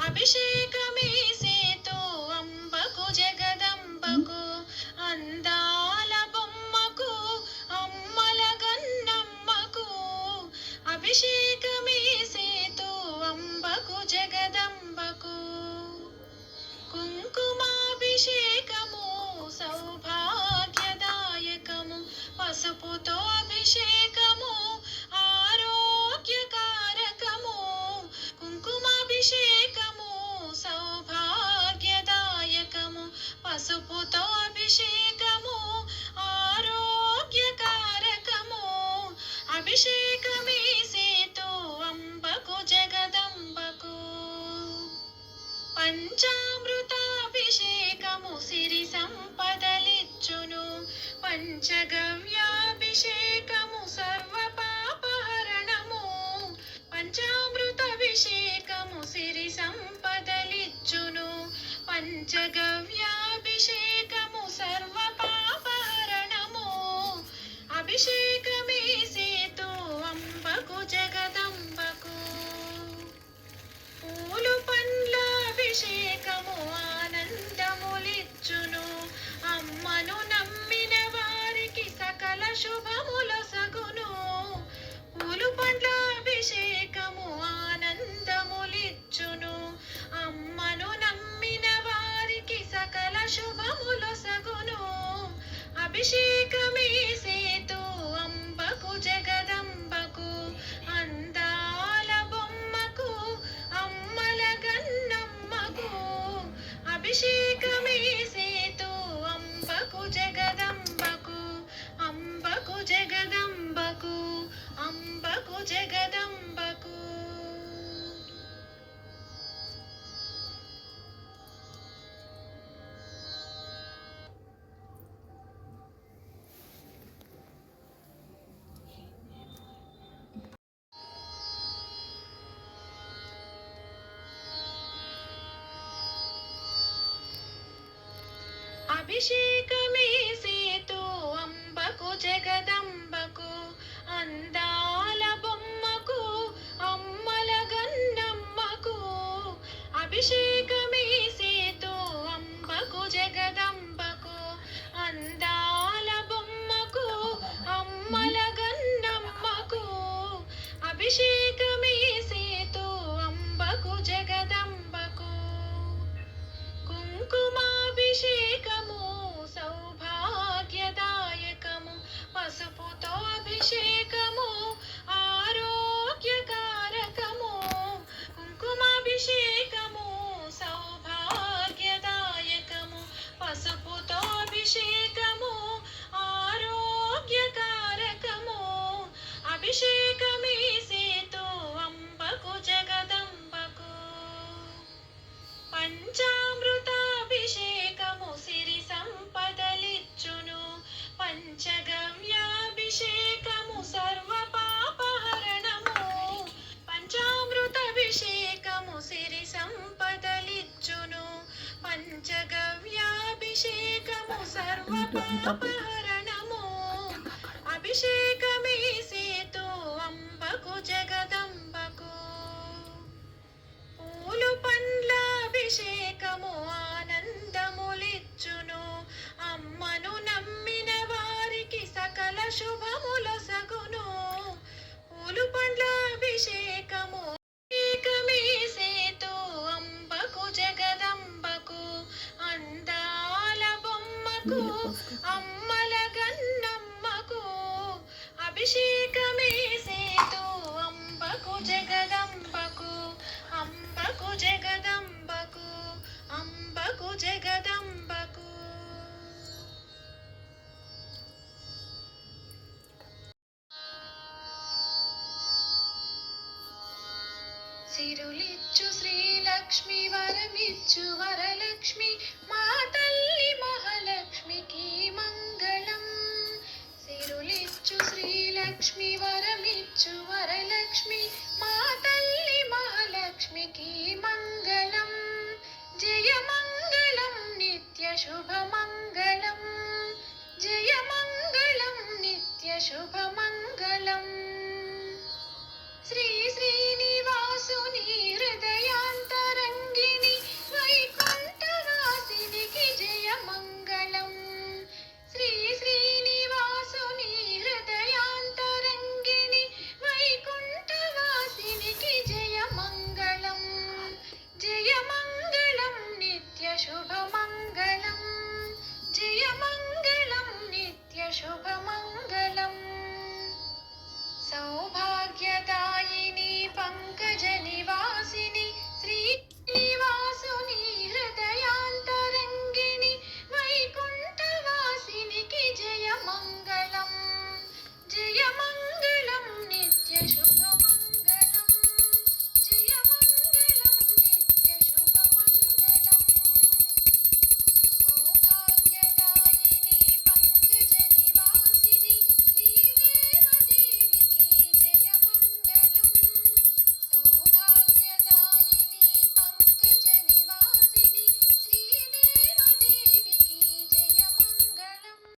అభిషేకమే సేతు అంబకు జగదంబకు అందాల బొమ్మకు అమ్మల గన్నమ్మకు అభిషేకమే సేతు అంబకు జగదంబకు కుంకుమాభిషేకము సౌభాగ్యదాయకము పసుపుతో అభిషేకము ఆరోగ్యకారకము కుంకుమాభిషేకము సౌభాగ్యదాయకము పసుపుతో అభిషేకము ఆరోగ్యకారకము అభిషేకమే సేతు అంబకు జగదంబకు పంచామృతాభిషేకము సిరి సంపదలిచ్చును పంచగవ్యాభిషేకము సర్వ పాపహరణము పంచామృతాభిషేకము సిరి సంపదలిచ్చును పంచగవ్యాభిషేకము సర్వ పాపహరణము అభిషేకమే సేతు అంబకు జగదంబకు పూలు పండ్ల అభిషేకము ఆనందములిచ్చును అమ్మను నమ్మిన వారికి సకల శుభములొసగును పూలు పండ్ల అభిషేకము ఆనందములిచ్చును అమ్మను నమ్మిన వారికి సకల శుభములొసగును అభిషేకమే సేతు అంబకు జగదంబకు అందాల బొమ్మకు అమ్మల గన్నమ్మకు అభిషేకమే సేతు అంబకు జగదంబకు అంబకు జగదంబకు అంబకు జగదంబకు అభిషేకమే సేతు అంబకు జగదంబకు అందాల బొమ్మకు అమ్మల గన్నమ్మకు అభిషేకమే సేతు అంబకు జగదంబకు అందాల బొమ్మకు అమ్మల గన్నమ్మకు అభిషేకమే సేతు అంబకు జగదంబకు కుంకుమాభిషేకము సౌభాగ్యదాయకము పసుపుతో అభిషేకము ఆరోగ్యకారకము కుంకుమాభిషేకము సౌభాగ్యదాయకము పసుపుతో అభిషేకము ఆరోగ్యకారకము అభిషేకమే సేతు అంబకు జగదంబకు పంచామృతాభిషేకము సిరి సంపదలిచ్చును పంచగవ్యాభిషేకము సర్వ పాపహరణము పంచామృతాభిషేకము సిరి సంపదలిచ్చును పంచగవ్యాభిషేకము సర్వ పాపహరణము అభిషేకమే సేతు అంబకు జగదంబకు పూలు పండ్ల అభిషేకము ఆనందములిచ్చును అమ్మను నమ్మిన వారికి సకల శుభములొసగును పూలు పండ్ల అభిషేకము అభిషేకమే సేతు అంబకు జగదంబకు అందాల బొమ్మకు అమ్మల గన్నమ్మకు అభిషేకమే సేతు అంబకు జగదంబకు అంబకు జగదంబకు అంబకు జగదంబకు సిరులిచ్చు శ్రీలక్ష్మి వరమిచ్చు వరలక్ష్మి మా తల్లి మహాలక్ష్మికి మంగళం సిరులిచ్చు శ్రీలక్ష్మి వరమిచ్చు వరలక్ష్మి మా తల్లి